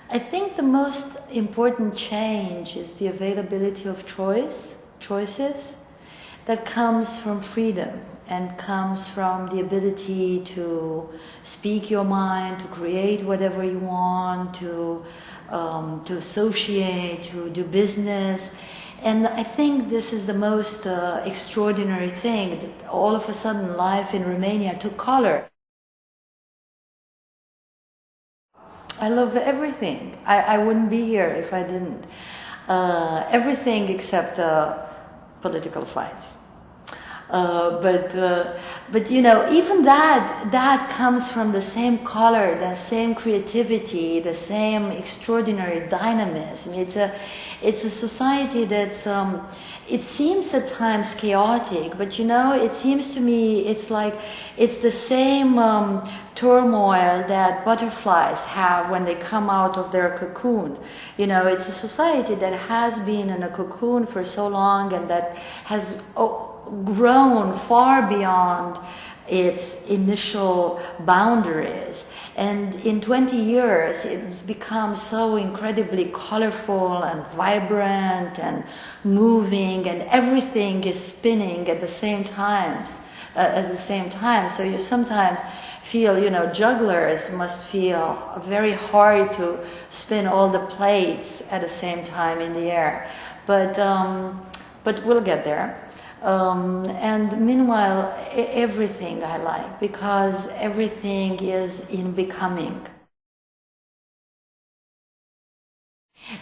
I think the most important change is the availability of choices that comes from freedom and comes from the ability to speak your mind, to create whatever you want, to associate, to do business. And I think this is the most extraordinary thing, that all of a sudden life in Romania took color. I love everything. I wouldn't be here if I didn't. Everything except political fights. But you know, even that comes from the same color, the same creativity, the same extraordinary dynamism. It's a society that's it seems at times chaotic, but you know, it seems to me it's like it's the same turmoil that butterflies have when they come out of their cocoon. You know, it's a society that has been in a cocoon for so long and that has grown far beyond its initial boundaries, and in 20 years it's become so incredibly colorful and vibrant and moving, and everything is spinning at the same time. So you sometimes feel, you know, jugglers must feel very hard to spin all the plates at the same time in the air, but we'll get there. And meanwhile, everything I like, because everything is in becoming.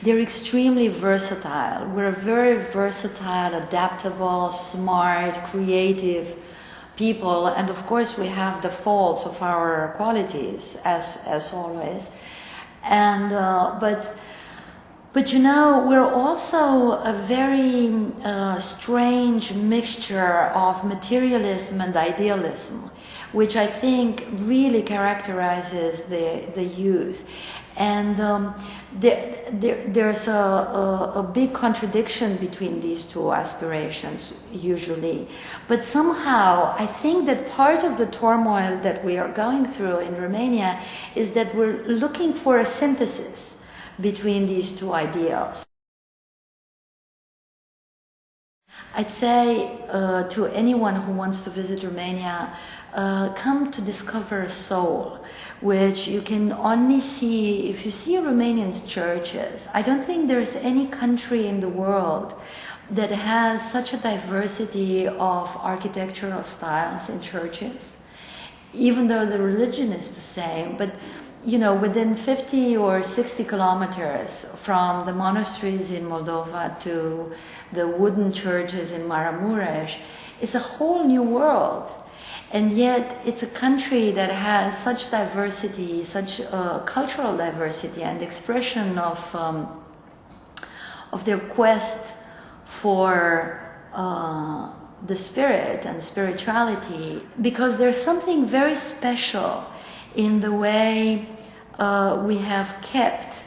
They're extremely versatile. We're very versatile, adaptable, smart, creative people, and of course we have the faults of our qualities, as always. And but you know, we're also a very strange mixture of materialism and idealism, which I think really characterizes the youth. And there's a big contradiction between these two aspirations, usually. But somehow, I think that part of the turmoil that we are going through in Romania is that we're looking for a synthesis between these two ideals. I'd say to anyone who wants to visit Romania, come to discover a soul, which you can only see if you see Romanian churches. I don't think there's any country in the world that has such a diversity of architectural styles in churches, even though the religion is the same. But you know, within 50 or 60 kilometers from the monasteries in Moldova to the wooden churches in Maramuresh, it's a whole new world. And yet it's a country that has such diversity, such cultural diversity and expression of their quest for the spirit and spirituality, because there's something very special in the way we have kept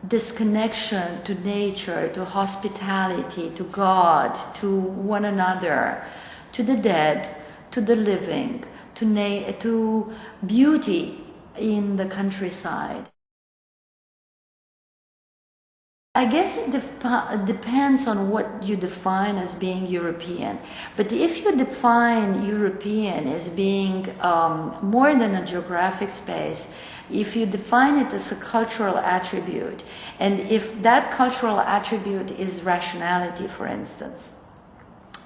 this connection to nature, to hospitality, to God, to one another, to the dead, to the living, to beauty in the countryside. I guess it depends on what you define as being European. But if you define European as being more than a geographic space, if you define it as a cultural attribute, and if that cultural attribute is rationality, for instance,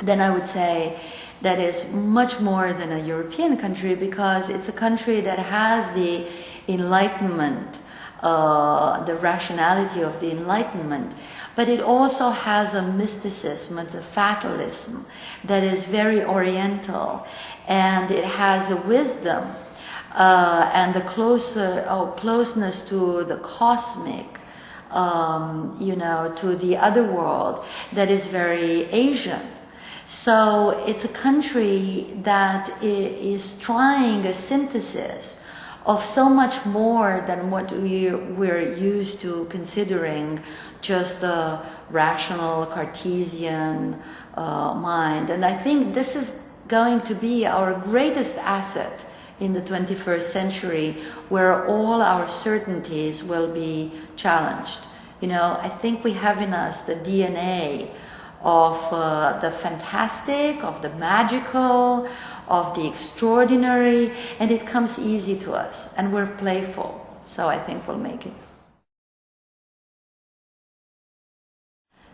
then I would say that is much more than a European country, because it's a country that has the Enlightenment, the rationality of the Enlightenment, but it also has a mysticism and a fatalism that is very oriental, and it has a wisdom and the closeness to the cosmic, you know, to the other world, that is very Asian. So it's a country that is trying a synthesis of so much more than what we're used to considering just the rational Cartesian mind. And I think this is going to be our greatest asset in the 21st century, where all our certainties will be challenged. You know, I think we have in us the DNA of the fantastic, of the magical, of the extraordinary, and it comes easy to us, and we're playful, so I think we'll make it.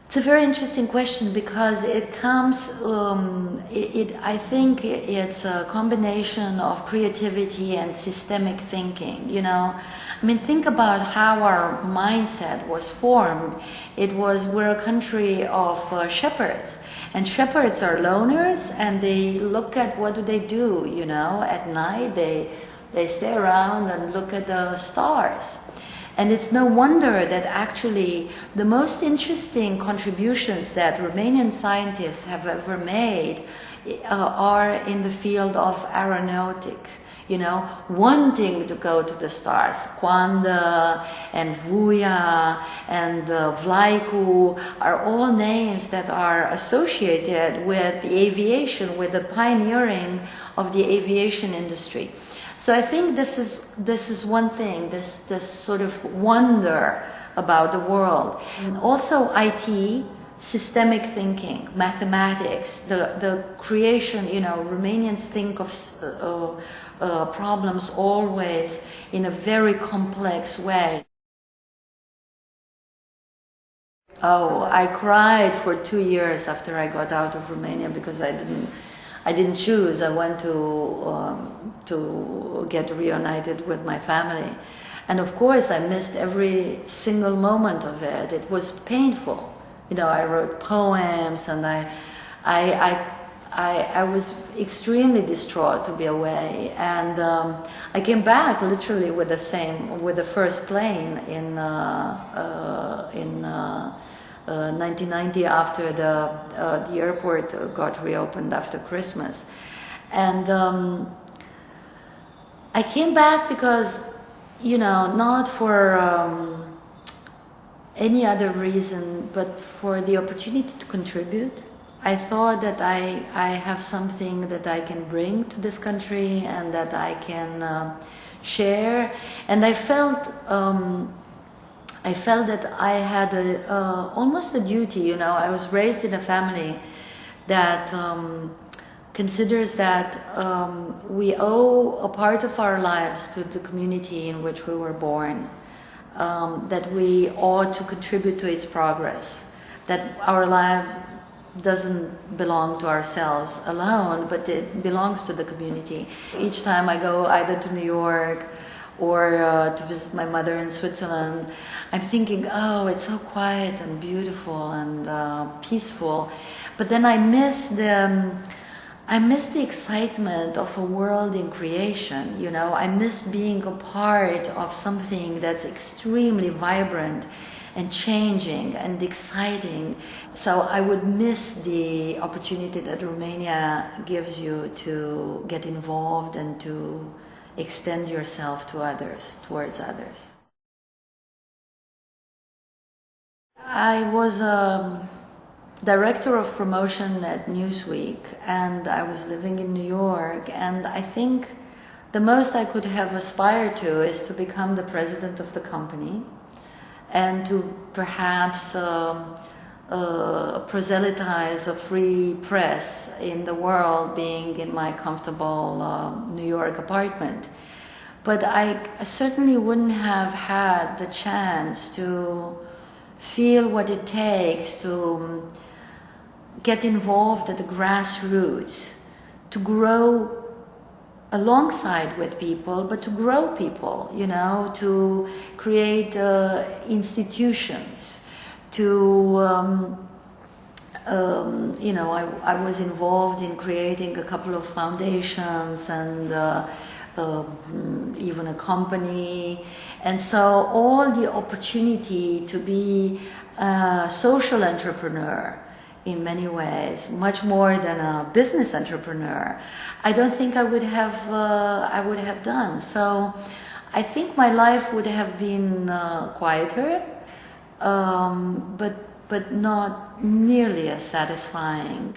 It's a very interesting question because it comes, I think it's a combination of creativity and systemic thinking, you know. I mean, think about how our mindset was formed. We're a country of shepherds, and shepherds are loners, and they look at, what do, you know, at night they stay around and look at the stars. And it's no wonder that actually the most interesting contributions that Romanian scientists have ever made are in the field of aeronautics. You know, wanting to go to the stars. Coandă and Vuia and Vlaicu are all names that are associated with the aviation, with the pioneering of the aviation industry. So I think this is one thing, this sort of wonder about the world. And also IT, systemic thinking, mathematics, the creation, you know, Romanians think of problems always in a very complex way. Oh, I cried for 2 years after I got out of Romania because I didn't choose. I went to get reunited with my family, and of course I missed every single moment of it. It was painful. You know, I wrote poems, and I was extremely distraught to be away. And I came back literally with the first plane in 1990 after the airport got reopened after Christmas. And I came back because, you know, not for any other reason, but for the opportunity to contribute. I thought that I have something that I can bring to this country and that I can share. And I felt that I had almost a duty, you know. I was raised in a family that considers that we owe a part of our lives to the community in which we were born, that we ought to contribute to its progress, that our life doesn't belong to ourselves alone, but it belongs to the community. Each time I go either to New York or to visit my mother in Switzerland, I'm thinking, oh, it's so quiet and beautiful and peaceful. But then I miss the excitement of a world in creation, you know. I miss being a part of something that's extremely vibrant and changing and exciting. So I would miss the opportunity that Romania gives you to get involved and to extend yourself to others, towards others. I was director of promotion at Newsweek, and I was living in New York, and I think the most I could have aspired to is to become the president of the company and to perhaps proselytize a free press in the world, being in my comfortable New York apartment. But I certainly wouldn't have had the chance to feel what it takes to get involved at the grassroots, to grow alongside with people, but to grow people, you know, to create institutions, to, you know, I was involved in creating a couple of foundations and even a company. And so all the opportunity to be a social entrepreneur in many ways, much more than a business entrepreneur, I don't think I would have done. So I think my life would have been quieter, but not nearly as satisfying.